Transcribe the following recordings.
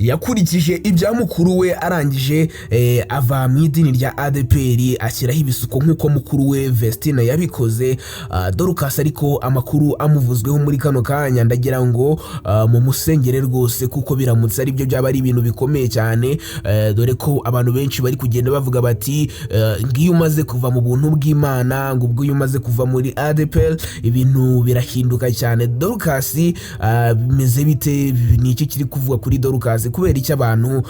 yakurikije ibya mukuru we arangije ava mu idini rya ADPR ashyiraho ibisuko nk'uko mukuru we Vestine yabikoze. Dorcas ariko amakuru amuvuzweho muri kano kanya ndagira ngo mu musengere rwose kuko biramutse ari byo byaba ari ibintu bikomeye cyane, dore ko abantu benshi bari kugenda bavuga bati ngiyo umaze kuva mu buntu bw'Imana ngo ubwo umaze kuva muri ADPR ibintu birahinduka cyane. Dorcas bimeze bite? Ni iki kiri kuvuga kuri Dorcas kubera iki abantu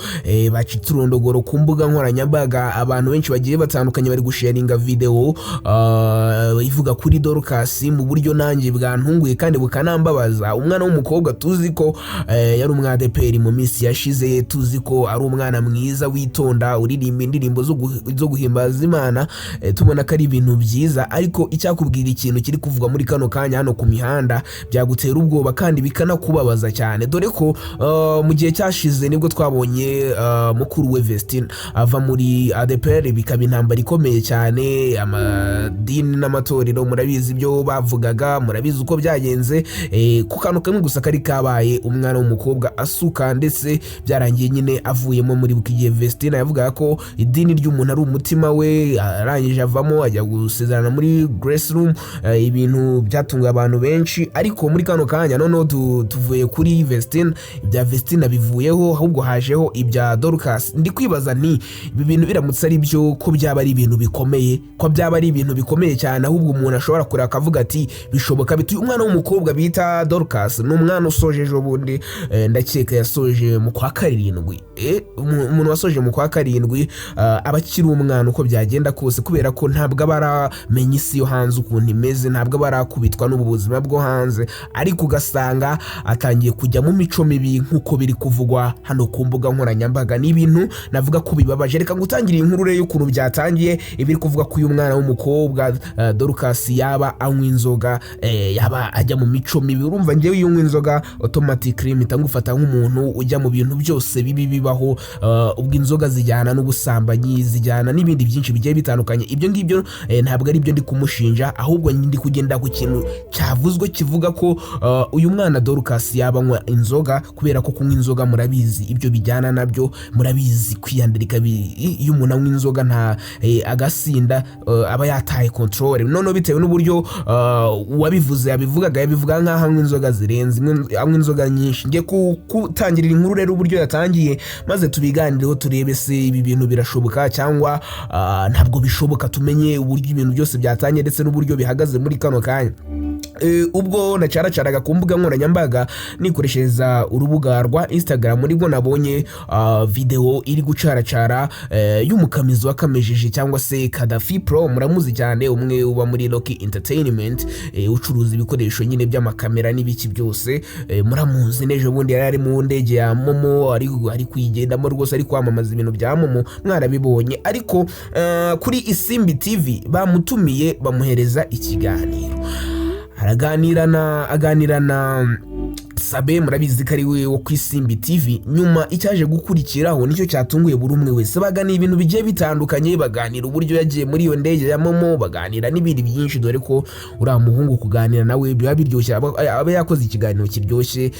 bacitse urondogoro ku mbuga nkoranyambaga? Abantu benshi bagiye batandukanye bari gusharinga video ivuga kuri Dorcas mu buryo nanjye bwantunguye kandi bukanambabaza. Umwana w'umukobwa tuzi ko yari umwadeperi mu minsi yashize, tuzi ko ari umwana mwiza witonda uririmba indirimbo zo guhimbaza Imana, tubona ko ari ibintu byiza, ariko icyakubwira ikintu kiri kuvuga muri kano kanya hano ku mihanda byagutera ubwoba kandi bikanakubabaza cyane, dore ko mu gihe cyashize nibwo twabonye mukuru we Vestine ava muri ADPR, bikaba intambara ikomeye cyane. Amadini n'amatorero murabizi ibyo bavugaga, murabizi uko byagenze. Ku kantu kamwe gusa kari kabaye umwana w'umukobwa asuka, ndetse byarangiye nyine avuyemo. Muri bukigiye Vestine yavugaga ko idini ry'umuntu ari umutima we, arangije avamo ajya gusezerana muri Grace Room. Ibintu byatunga abantu benshi, ariko muri kano kanya noneho tuvuye kuri Vestine, ibya Vestine bivuyeho ahubwo hajeho ibya Dorcas. Ndi kwibaza ni ibi bintu biramutse ari byo ko byaba ari ibintu bikomeye, ko byaba ari ibintu bikomeye cyane, ahubwo umuntu ashobora kureka akavuga ati bishoboka biti. Umwana w'umukobwa bita Dorcas ni umwana usoje ejo bundi, ndakeka yasoje mu kwa karindwi. Umuntu wasoje mu kwa karindwi abakiri umwana uko byagenda kose, kubera ko ntabwo baramenye isi yo hanze ukuntu imeze, ntabwo barakubitwa n'ubuzima bwo hanze, ariko ugasanga atangiye kujya mu mico mibi nk'uko biri kuvugwa hano ku mbuga nkoranyambaga. Ni ibintu navuga ko bibabaje. Reka ngutangire inkuru y'ukuntu byatangiye. Ibiri kuvuga ko uyu mwana w'umukobwa Dorcas yaba anywa inzoga, yaba ajya mu mico mibi. Urumva ngewe iyo unywa inzoga automatically mpita ngufata nk'umuntu ujya mu bintu byose bibi bibaho. Ubwo inzoga zijyana n'ubusambanyi, zijyana n'ibindi byinshi bigiye bitandukanye. Ibyo ngibyo ntabwo ari byo ndi kumushinja, ahubwo ndi kugenda ku kintu cyavuzwe kivuga ko uyu mwana Dorcas yaba anywa inzoga, kubera ko kunywa inzoga murabizi ibyo bijyana nabyo, murabizi kwiyandarika. Iyo umuntu anywa inzoga nta agasinda aba yataye control. None bitewe n'uburyo wabivuze yabivuga nk'aho anywa inzoga zirenze, anywa inzoga nyinshi. Ngiye kutangirira inkuru rero uburyo yatangiye, maze tubiganireho turebe se ibi bintu birashoboka cyangwa ntabwo bishoboka, tumenye uburyo ibintu byose byatangiye ndetse n'uburyo bihagaze muri kano kanya. Ubwo nacaracaraga ku mbuga nkoranyambaga nikoreshereza urubuga rwa Instagram, nibwo nabonye video iri gucaracara y'umukamizi wakamejeje cyangwa se Kadafi Pro. Muramuzi cyane, umwe uba muri Loki Entertainment, ucuruza ibikoresho nyine by'amakamera n'ibiki byose. Muramuzi nejo bundi yari ari mu ndege ya Momo, ari kuyigendamo rwose, ari kwamamaza ibintu bya Momo, mwarabibonye. Ariko kuri Isimbi TV bamutumiye bamuhereza ikiganiro, aganira na Sabe, murabizi ko ari we wo ku Isimbi TV. Nyuma icyaje gukurikiraho nicyo cyatunguye buri umwe wese. Baganira ibintu bigiye bitandukanye, baganira uburyo yagiye muri iyo ndege ya Momo, baganira n'ibindi byinshi, dore ko uriya muhungu kuganira nawe biba biryoshye, aba yakoze ikiganiro kiryoshye,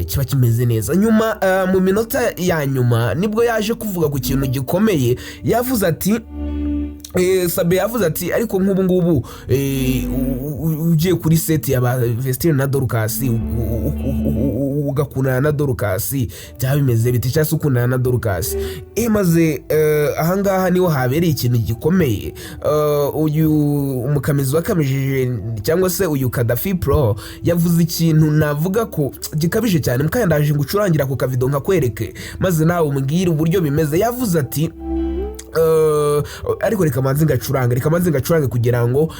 kiba kimeze neza. Nyuma mu minota ya nyuma nibwo yaje kuvuga ku kintu gikomeye. Yavuze ati Sabe yavuze ati ariko nk'ubu ngubu ugiye kuri set ya Vestine na Dorcas ugakundana na Dorcas byaba bimeze bite, cyangwa se ukundana na Dorcas? Maze ahangaha niho habereye ikintu gikomeye. Uyu umukamizi wakamejeje cyangwa se uyu Kadafi Pro yavuze ikintu navuga ko gikabije cyane, mukandaje ngucurangira ku kavido nkakwereke maze nawe umbwire uburyo bimeze. Yavuze ati ariko reka manze ngacurange kugira ngo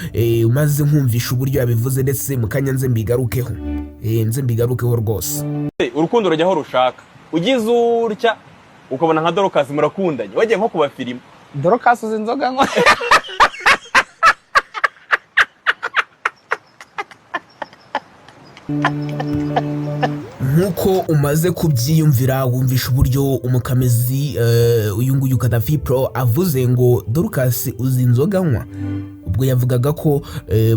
maze nkumvisha uburyo yabivuze, ndetse mukanya nze mbigarukeho rwose. Urukundo rujyaho rushaka, ugize urya ukabona nka Dorcas murakundanye, wagiye nko kuba filime. Dorcas uzi inzoga ngo nkuko umaze kubyiyumvira, wumvisha uburyo umukamizi uyu nguyu Kadafi Pro avuze ngo Dorcas uzi inzoga nywa. ubwo yavugaga ko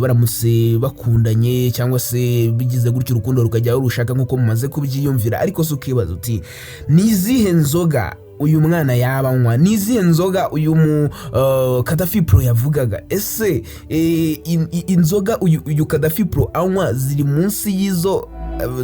baramutse bakundanye cyangwa se bigize gutyo urukundo rukajya rushaka nkuko mumaze kubyiyumvira, ariko se ukibaza uti ni izihe nzoga uyu mwana yabanywa, ni izihe nzoga uyu Kadafi Pro yavugaga? Ese inzoga uyu Kadafi Pro anywa ziri munsi y'izo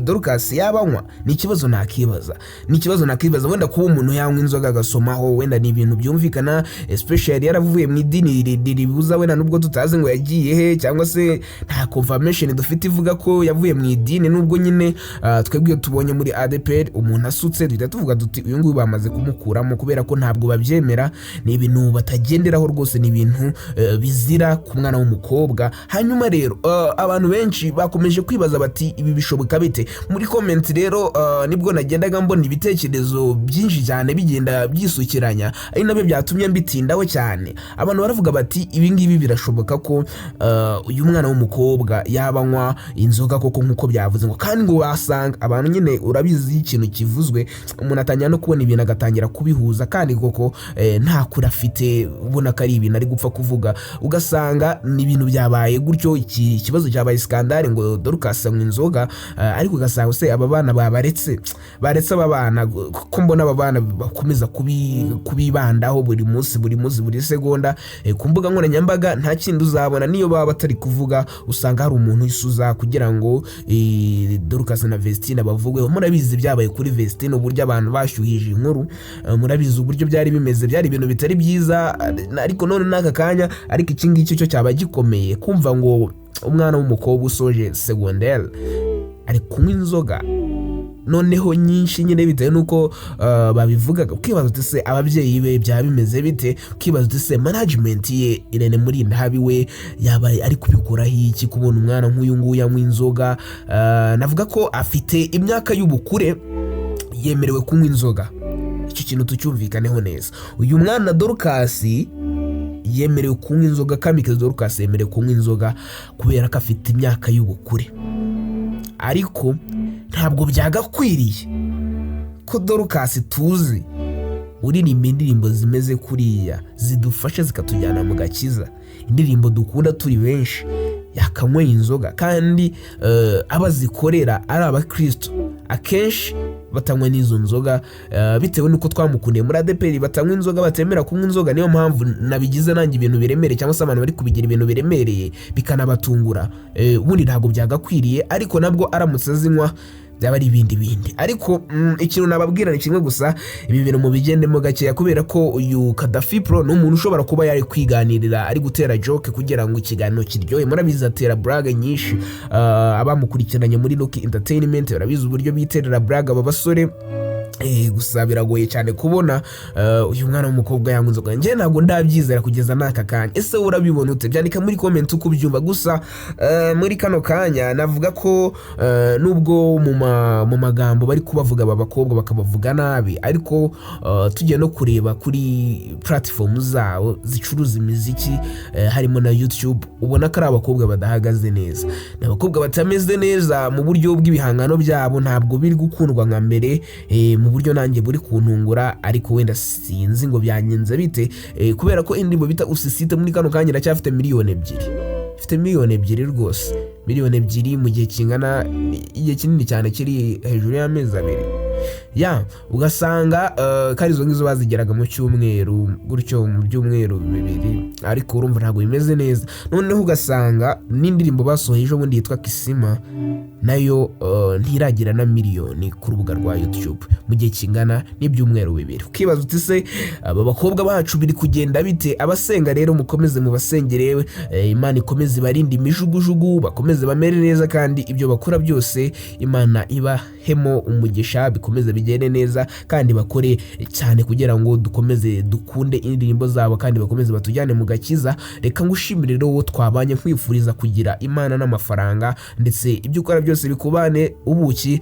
Dorcas yabanywa? Ni ikibazo nakibaza. Wenda kuba umuntu yanywa inzoga agasomaho wenda ni ibintu byumvikana, especially yaravuye mu idini ribuza wenda nubwo tutazi ngo yagiye he, cyangwa se nta confirmation dufite ivuga ko yavuye mu idini, nubwo nyine twebwe tubonye muri ADPR umuntu asutse duhita tuvuga duti uyu nguyu bamaze kumukuramo, kubera ko ntabwo babyemera, ni ibintu batagenderaho rwose, ni ibintu bizira ku mwana w'umukobwa. Hanyuma rero abantu benshi bakomeje kwibaza bati ibi bishoboka bite? Muri comment rero nibwo nagendaga mbona ibitekerezo byinshi cyane bigenda byisukiranya, ari nabyo byatumye mbitindaho cyane. Abantu baravuga bati ibi ngibi birashoboka ko uyu mwana w'umukobwa yabanywa inzoga koko nkuko byavuze ngo, kandi ngo wasanga abantu nyine urabizi ikintu kivuzwe umuntu atangira no kubona ibintu agatangira kubihuza, kandi koko nta kuri afite, ubona ko ari ibintu ari gupfa kuvuga, ugasanga ni ibintu byabaye gutyo, ikibazo cyabaye skandale ngo Dorcas anywa inzoga, ariko ugasanga se aba bana baretse aba bana ko mbona aba bana bakomeza kubibandaho buri munsi buri segonda ku mbuga nkoranyambaga. Nta kindi uzabona, niyo baba batari kuvuga usanga hari umuntu isuza kugira ngo Dorcas na Vestine bavugweho. Murabizi byabaye kuri Vestine uburyo abantu bashyuhije inkuru, murabizi uburyo byari bimeze, byari ibintu bitari byiza, ariko none n'aka kanya, ariko iki ngiki cyo cyaba gikomeye kumva ngo umwana w'umukobwa usoje secondaire ari kunywa inzoga noneho nyinshi nyine bitewe nuko babivugaga. Ukibaza uti se ababyeyi be byaba bimeze bite? Ukibaza uti se management ye Irene Muri ntabiwe yaba ari kubikora iki kubona umwana nk'uyu nguyu anywa inzoga? Navuga ko afite imyaka y'ubukure yemerewe kunywa inzoga, icyo kintu tucyumvikaneho neza. Uyu mwana Dorcas yemerewe kunywa inzoga, kamikazi Dorcas yemerewe kunywa inzoga kubera ko afite imyaka y'ubukure, ariko ntabwo byagakwiriye ko Dorcas tuzi uririmba indirimbo zimeze kuriya zidufasha zikatujyana mu gakiza, indirimbo dukunda turi benshi, yakanyweye inzoga, kandi abazikorera ari abakristo akenshi batanywa n'izo nzoga, bitewe nuko twamukundiye muri ADPR batanywa inzoga, batemera kunywa inzoga. Niyo mpamvu nabigize nanjye ibintu biremereye, cyangwa se abantu bari kubigira ibintu biremereye bikanabatungura. Ubundi ntabwo byagakwiriye, ariko nabwo aramutse azinywa byaba ari ibindi. Ariko ikintu nababwira ni kimwe gusa, ibi bintu mu bigendemo gakeya, kubera ko uyu Kadafi Pro ni umuntu ushobora kuba yari kwiganirira, ari gutera joke kugira ngo ikiganiro kiryohe. Murabizi atera brag nyinshi, abamukurikiranye muri Rock Entertainment barabizi uburyo biterera brag aba basore. Gusa biragoye cyane kubona uyu mwana w'umukobwa yanywa inzoga. Njye ntabwo ndabyizera kugeza n'aka kanya. Ese urabibona ute? Byandika muri comment uko ubyumva. Gusa muri kano kanya navuga ko nubwo mu magambo bari kubavuga aba bakobwa bakabavuga nabi, ariko tugiye no kureba kuri platform zabo zicuruza imiziki, harimo na YouTube, ubona ko ari abakobwa badahagaze neza, n'abakobwa batameze neza mu buryo bw'ibihangano byabo, ntabwo biri gukundwa nka mbere mu buryo nanjye buri kuntungura. Ariko wenda sinzi ngo byanyenze bite, kubera ko indirimbo bita usisite muri kano kanya iracyafite miliyoni 2, ifite miliyoni 2 rwose, miliyoni 2 mu gihe kingana igihe kinini cyane kiri hejuru y'amezi 2. Ugasanga karizo ngizo bazigeraga mu cyumweru gutyo, mu byumweru 2, ariko urumva ntabwo bimeze neza. Noneho ugasanga n'indirimbo basohoye ejo bundi yitwa Kisima nayo ntiragira na miliyoni ku rubuga rwa YouTube mu gihe kingana n'ibyumweru 2. Ukibaza uti se aba bakobwa bacu biri kugenda bite? Abasenga rero mukomeze mu basengere, Imana ikomeze barinde imijugujugu, bakomeze bamere neza, kandi ibyo bakora byose Imana ibahemo umugisha, bikomeze bigende neza, kandi bakore cyane kugira ngo dukomeze dukunde indirimbo zabo, kandi bakomeze batujyane mu gakiza. Reka ngushimire rero wo twabanye, nkwifuriza kugira Imana n'amafaranga, ndetse ibyo ukora byose bikubane ubuki.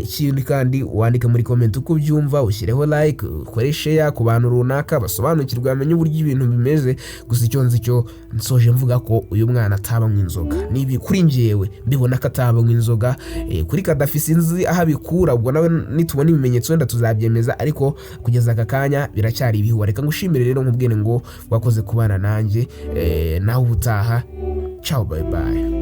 Ikindi kandi wandika muri comment uko ubyumva, ushyireho like, ukore share ku bantu runaka basobanukirwa, bamenye uburyo ibintu bimeze. Gusa icyo nzi cyo nsoje mvuga ko uyu mwana atabanywa inzoga. Nibi kuri njyewe mbibona ko atabanywa inzoga, kuri Kadafi sinzi aho abikura, ubwo nawe nitubona ibimenyetso wenda tuzabyemeza, ariko kugeza aka kanya biracyari ibihuha. Reka ngushimire rero nkubwire ngo wakoze kubana nanjye, naho ubutaha. Ciao, bye bye.